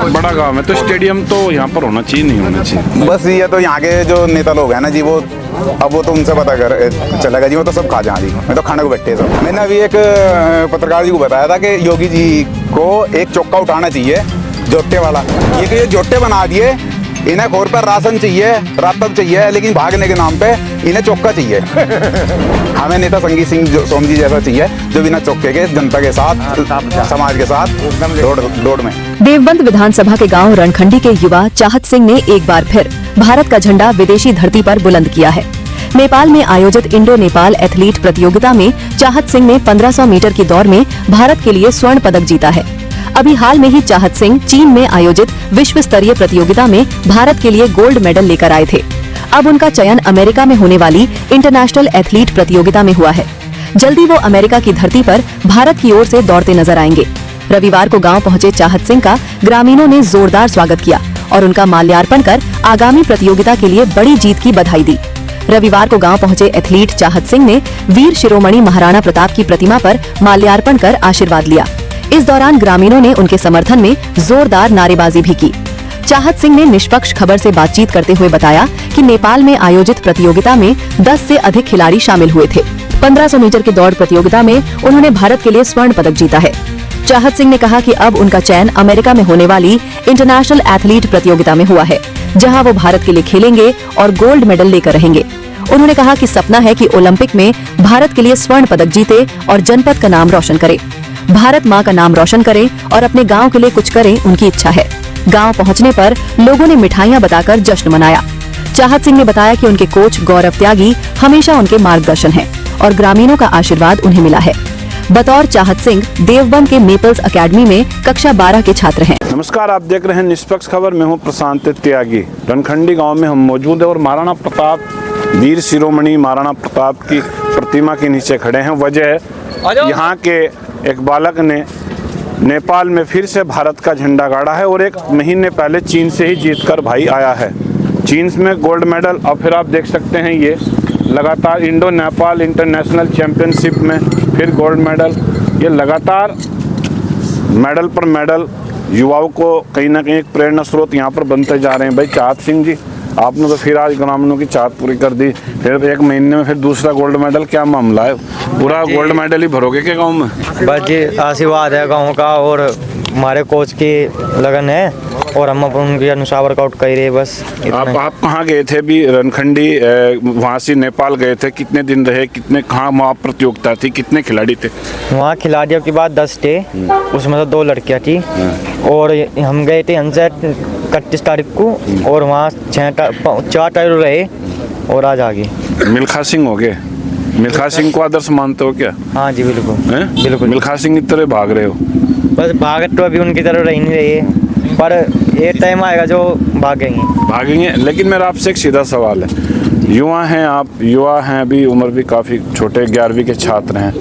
बड़ा गांव है तो स्टेडियम तो यहाँ पर होना चाहिए, नहीं होना चाहिए? बस ये तो यहाँ के जो नेता लोग हैं ना जी, वो अब वो तो उनसे पता कर चलेगा जी, वो तो सब खा जहाँ जी, मैं तो खाने को बैठे सब। मैंने अभी एक पत्रकार जी को बताया था कि योगी जी को एक चौका उठाना चाहिए जोटे वाला, ये जोटे बना दिए, इन्हें घोर पर राशन चाहिए, रातब चाहिए, लेकिन भागने के नाम पे इन्हें चौका चाहिए। हमें नेता संगी सिंह सोम जी जैसा चाहिए जो बिना चौके के जनता के साथ, समाज के साथ दौड़ में। देवबंद विधानसभा के गांव रणखंडी के युवा चाहत सिंह ने एक बार फिर भारत का झंडा विदेशी धरती पर बुलंद किया है। नेपाल में आयोजित इंडो नेपाल एथलीट प्रतियोगिता में चाहत सिंह ने 1500 मीटर की दौड़ में भारत के लिए स्वर्ण पदक जीता है। अभी हाल में ही चाहत सिंह चीन में आयोजित विश्व स्तरीय प्रतियोगिता में भारत के लिए गोल्ड मेडल लेकर आए थे। अब उनका चयन अमेरिका में होने वाली इंटरनेशनल एथलीट प्रतियोगिता में हुआ है। जल्दी वो अमेरिका की धरती पर भारत की ओर से दौड़ते नजर आएंगे। रविवार को गांव पहुंचे चाहत सिंह का ग्रामीणों ने जोरदार स्वागत किया और उनका माल्यार्पण कर आगामी प्रतियोगिता के लिए बड़ी जीत की बधाई दी। रविवार को गांव पहुंचे एथलीट चाहत सिंह ने वीर शिरोमणि महाराणा प्रताप की प्रतिमा पर माल्यार्पण कर आशीर्वाद लिया। इस दौरान ग्रामीणों ने उनके समर्थन में जोरदार नारेबाजी भी की। चाहत सिंह ने निष्पक्ष खबर से बातचीत करते हुए बताया कि नेपाल में आयोजित प्रतियोगिता में 10 से अधिक खिलाड़ी शामिल हुए थे। 1500 मीटर की दौड़ प्रतियोगिता में उन्होंने भारत के लिए स्वर्ण पदक जीता है। चाहत सिंह ने कहा कि अब उनका चयन अमेरिका में होने वाली इंटरनेशनल एथलीट प्रतियोगिता में हुआ है, जहां वो भारत के लिए खेलेंगे और गोल्ड मेडल लेकर रहेंगे। उन्होंने कहा कि सपना है कि ओलंपिक में भारत के लिए स्वर्ण पदक जीते और जनपद का नाम रोशन करे। भारत माँ का नाम रोशन करे और अपने गांव के लिए कुछ करे, उनकी इच्छा है। गांव पहुंचने पर लोगों ने मिठाइयां बताकर जश्न मनाया। चाहत सिंह ने बताया कि उनके कोच गौरव त्यागी हमेशा उनके मार्गदर्शन हैं और ग्रामीणों का आशीर्वाद उन्हें मिला है। बतौर चाहत सिंह देवबंद के मेपल्स अकेडमी में कक्षा 12 के छात्र हैं। नमस्कार, आप देख रहे हैं निष्पक्ष खबर। मैं हूं प्रशांत त्यागी। रणखंडी गांव में हम मौजूद है और महाराणा प्रताप, वीर शिरोमणि महाराणा प्रताप की प्रतिमा के नीचे खड़े हैं। वजह है यहाँ के एक बालक ने नेपाल में फिर से भारत का झंडा गाड़ा है और एक महीने पहले चीन से ही जीतकर भाई आया है। चीन में गोल्ड मेडल और फिर आप देख सकते हैं ये लगातार इंडो नेपाल इंटरनेशनल चैंपियनशिप में फिर गोल्ड मेडल। ये लगातार मेडल पर मेडल युवाओं को कहीं ना कहीं एक प्रेरणा स्रोत यहाँ पर बनते जा रहे हैं। भाई चाहत सिंह जी, आपने तो फिर आज ग्रामीणों की चाहत पूरी कर दी, फिर एक महीने में फिर दूसरा गोल्ड मेडल, क्या मामला है? पूरा गोल्ड मेडल ही भरोगे क्या गाँव में? बस जी आशीर्वाद है गाँव का और हमारे कोच की लगन है और हम उनके अनुसार वर्कआउट कर रहे हैं बस। आप कहाँ गए थे? भी रणखंडी वहाँ से नेपाल गए थे, कितने दिन रहे, कितने कहाँ वहाँ प्रतियोगिता थी, कितने खिलाड़ी थे? वहाँ खिलाड़ियों के बाद 10 थे, उसमें से 2 लड़कियाँ थी और हम गए थे यहाँ से 31 तारीख को और वहाँ 4 टायर रहे और आज आ गए। मिल्खा सिंह हो गए। मिल्खा सिंह को आदर्श मानते हो क्या? हाँ जी बिल्कुल बिल्कुल। मिल्खा सिंह की तरह भाग रहे हो? बस भाग तो अभी उनकी तरह रह नहीं रही है, पर एक टाइम आएगा जो भागेंगे। लेकिन मेरा आपसे एक सीधा सवाल है, युवा हैं आप, युवा हैं, अभी उम्र भी काफ़ी छोटे, 11वीं के छात्र हैं,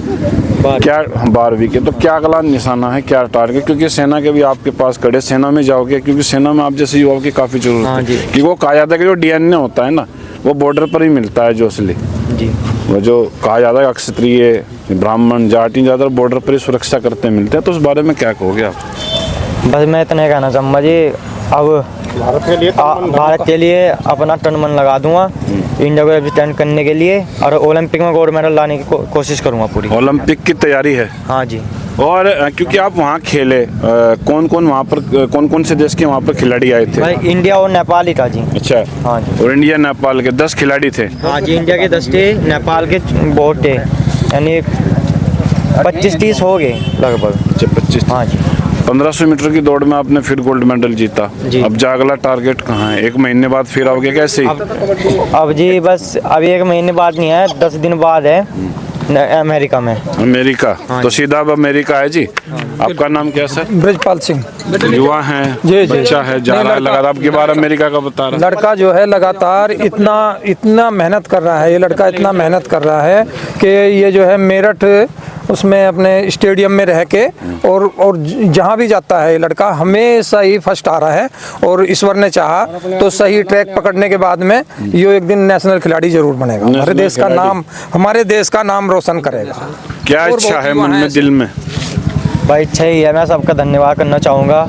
क्या 12वीं के, तो क्या अगला निशाना है, क्या टारगेट? क्योंकि सेना के भी आपके पास खड़े, सेना में जाओगे? क्योंकि सेना में आप जैसे युवाओं की काफ़ी जरूरत है। क्योंकि वो कहा जाता है कि जो DNA होता है ना, वो बॉर्डर पर ही मिलता है। जो असली जी वो जो कहा जाता है क्षत्रिय, ब्राह्मण, जाटी ज़्यादा बॉर्डर पर ही सुरक्षा करते मिलते हैं, तो उस बारे में क्या कहोगे आप? बस मैं इतना कहना चाहूँगा जी, अब भारत के लिए अपना तन मन लगा दूंगा इंडिया को रिप्रेजेंट करने के लिए और ओलंपिक में गोल्ड मेडल लाने की कोशिश करूंगा पूरी। ओलंपिक की तैयारी है? हाँ जी। और क्योंकि आप वहाँ खेले, कौन कौन से देश के वहाँ पर खिलाड़ी आए थे? भाई इंडिया और नेपाल ही था जी। अच्छा। हाँ जी। और इंडिया नेपाल के 10 खिलाड़ी थे? हाँ जी, इंडिया के 10 थे, नेपाल के बहुत थे, यानी 25-30 हो गए लगभग। अच्छा 25। हाँ जी। 1500 मीटर की दौड़ में आपने फिर गोल्ड मेडल जीता। अब अगला टारगेट कहाँ है? 1 महीने बाद फिर आओगे कैसे? अब जी बस अभी 1 महीने बाद नहीं है, 10 दिन बाद है अमेरिका में। अमेरिका? तो सीधा अब अमेरिका है जी। आपका नाम क्या सर? ब्रजपाल सिंह। युवा है, बच्चा है, जा रहा है लगातार, अब की बार अमेरिका का बता रहा है। लड़का जो है लगातार इतना मेहनत कर रहा है, ये लड़का इतना मेहनत कर रहा है कि ये जो है मेरठ उसमें अपने स्टेडियम में रह के और जहाँ भी जाता है ये लड़का हमेशा ही फर्स्ट आ रहा है और ईश्वर ने चाहा तो सही ट्रैक पकड़ने के बाद में ये एक दिन नेशनल खिलाड़ी जरूर बनेगा। हमारे देश का नाम रोशन करेगा। क्या इच्छा है मन में, दिल में? भाई इच्छा ही है, मैं सबका धन्यवाद करना चाहूँगा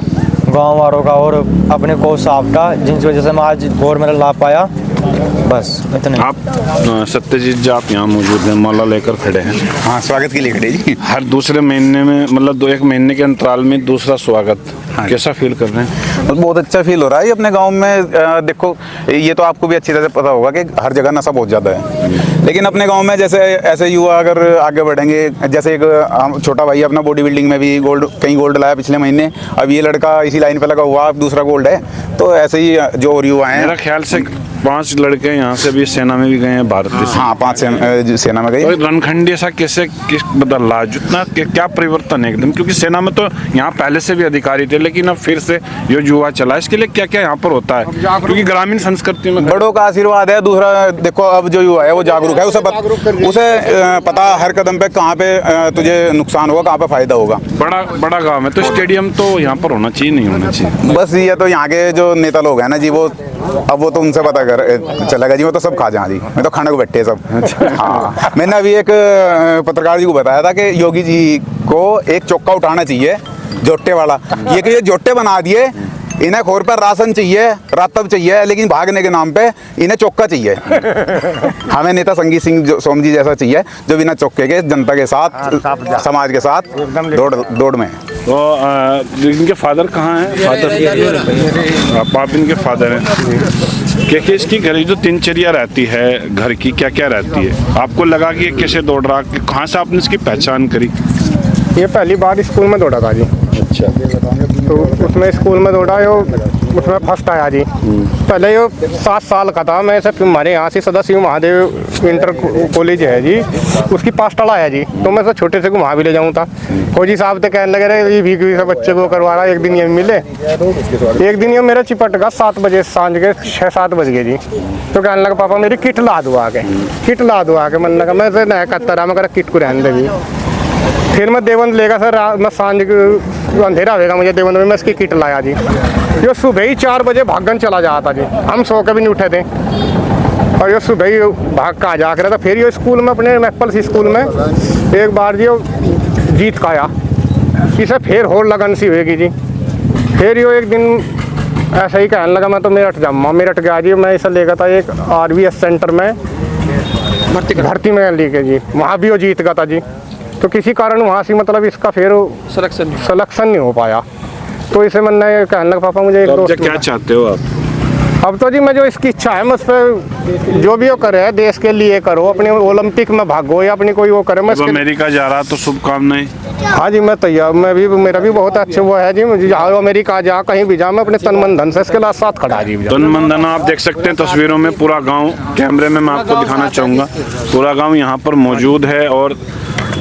गांव वालों का और अपने कोच साहब का, जिनकी वजह से मैं आज गोल्ड मेडल ला पाया। बस इतना। आप सत्यजीत जी, आप यहाँ मौजूद हैं, माला लेकर खड़े हैं। हाँ, स्वागत के लिए खड़े जी। हर दूसरे महीने में, मतलब 1 महीने के अंतराल में दूसरा स्वागत, कैसा फील कर रहे हैं? बहुत अच्छा फील हो रहा है ये अपने गांव में। देखो, ये तो आपको भी अच्छी तरह से पता होगा कि हर जगह नशा बहुत ज़्यादा है, लेकिन अपने गांव में जैसे ऐसे युवा अगर आगे बढ़ेंगे, जैसे एक छोटा भाई अपना बॉडी बिल्डिंग में भी कहीं गोल्ड लाया पिछले महीने, अब ये लड़का इसी लाइन पे लगा हुआ, अब दूसरा गोल्ड है। तो ऐसे ही जो और युवा हैं, मेरा ख्याल से 5 लड़के यहाँ से भी सेना में भी गए हैं, भारतीय सेना। हाँ, 5 सेना में गए। तो रणखंडी ऐसा कैसे किस बदला, जितना क्या परिवर्तन है एकदम, क्योंकि सेना में तो यहाँ पहले से भी अधिकारी थे, लेकिन अब फिर से ये युवा चला, इसके लिए क्या क्या यहाँ पर होता है? क्योंकि ग्रामीण संस्कृति में बड़ों का आशीर्वाद है। दूसरा देखो, अब जो युवा है वो जागरूक है, उसे पता हर कदम पे कहाँ पे तुझे नुकसान होगा, कहाँ पे फायदा होगा। बड़ा गाँव है तो स्टेडियम तो यहाँ पर होना चाहिए, नहीं होना चाहिए? बस ये तो यहाँ के जो नेता लोग हैं ना जी, वो तो उनसे पता कर चलेगा जी, वो तो सब खा जाए जी, मैं तो खाने को बैठे सब। हाँ, मैंने अभी एक पत्रकार जी को बताया था कि योगी जी को एक चौका उठाना चाहिए, जोटे वाला। ये जोटे बना दिए, इन्हें खोर पर राशन चाहिए, रातब चाहिए, लेकिन भागने के नाम पे इन्हें चौका चाहिए। हमें नेता संगीत सिंह सोम जी जैसा चाहिए, जो बिना चौके के जनता के साथ, समाज के साथ दौड़ में। तो इनके फादर कहाँ हैं? फादर आप इनके फादर हैं। क्या इसकी घरेलू जो दिनचर्या रहती है घर की, क्या क्या रहती है? आपको लगा कि ये कैसे दौड़ रहा, कहाँ से आपने इसकी पहचान करी? ये पहली बार स्कूल में दौड़ा था जी। अच्छा। तो उसमें स्कूल में दौड़ा, उसमें फर्स्ट आया जी। पहले ये 7 साल का था, मैं सिर्फ हमारे यहाँ से सदाशिव महादेव इंटर कॉलेज है जी, उसकी पास्टल आया जी। तो मैं छोटे से को वहाँ भी ले जाऊँ था। फौजी साहब तो कहने लगे रहे ये भी सब बच्चे को करवा रहा है, एक दिन ये मिले। एक दिन ये मेरा चिपट गया 7 बजे, सांझ के 6-7 बज गए जी। तो कहने लगा पापा मेरी किट ला दो आके, किट ला दो आके। मन लगा मैं नया कत्ता रहा, मैं किट को रहने दे। फिर मैं देवंद लेगा सर, मैं सांझ अंधेरा होगा मुझे देवंद में, मैं इसकी किट लाया जी। ये सुबह ही 4 बजे भागन चला जाता जी, हम सो के भी नहीं उठे थे। और ये सुबह ही भाग का जा कर था। फिर ये स्कूल में, अपने मैपल सी स्कूल में एक बार जी जीत का आया, इसे फिर और लगन सी होगी जी। फिर ये एक दिन ऐसा ही कहने लगा मैं तो मेरठ जाऊँगा। मेरठ गया जी, मैं इसे लेकर था एक RVS सेंटर में भर्ती में लेके जी, वहाँ भी वो जीत गया था जी। तो किसी कारण वहाँ से मतलब इसका फिर सिलेक्शन नहीं हो पाया। तो इसे मैंने कहने लगा पापा मुझे एक दोस्त, क्या चाहते हो आप? अब तो जी मैं जो इसकी इच्छा है, मैं उस पर जो भी वो करे देश के लिए करो, अपने ओलंपिक में भागो या अपनी कोई वो करे। मैं अमेरिका जा रहा तो शुभकामनाएं। हाँ जी, मैं तैयार, मेरा भी बहुत अच्छा वो है जी। मुझे जाओ अमेरिका जा, कहीं भी जा, मैं अपने तन मन धन से इसके साथ खड़ा जी। तन मन धन आप देख सकते हैं तस्वीरों में, पूरा गाँव कैमरे में मैं आपको दिखाना चाहूँगा। पूरा गाँव यहाँ पर मौजूद है और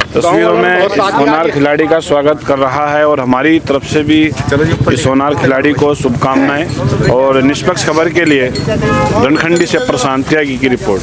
तस्वीरों में इस होनहार खिलाड़ी का स्वागत कर रहा है। और हमारी तरफ से भी इस होनहार खिलाड़ी को शुभकामनाएं। और निष्पक्ष खबर के लिए रणखंडी से प्रशांत त्यागी की रिपोर्ट।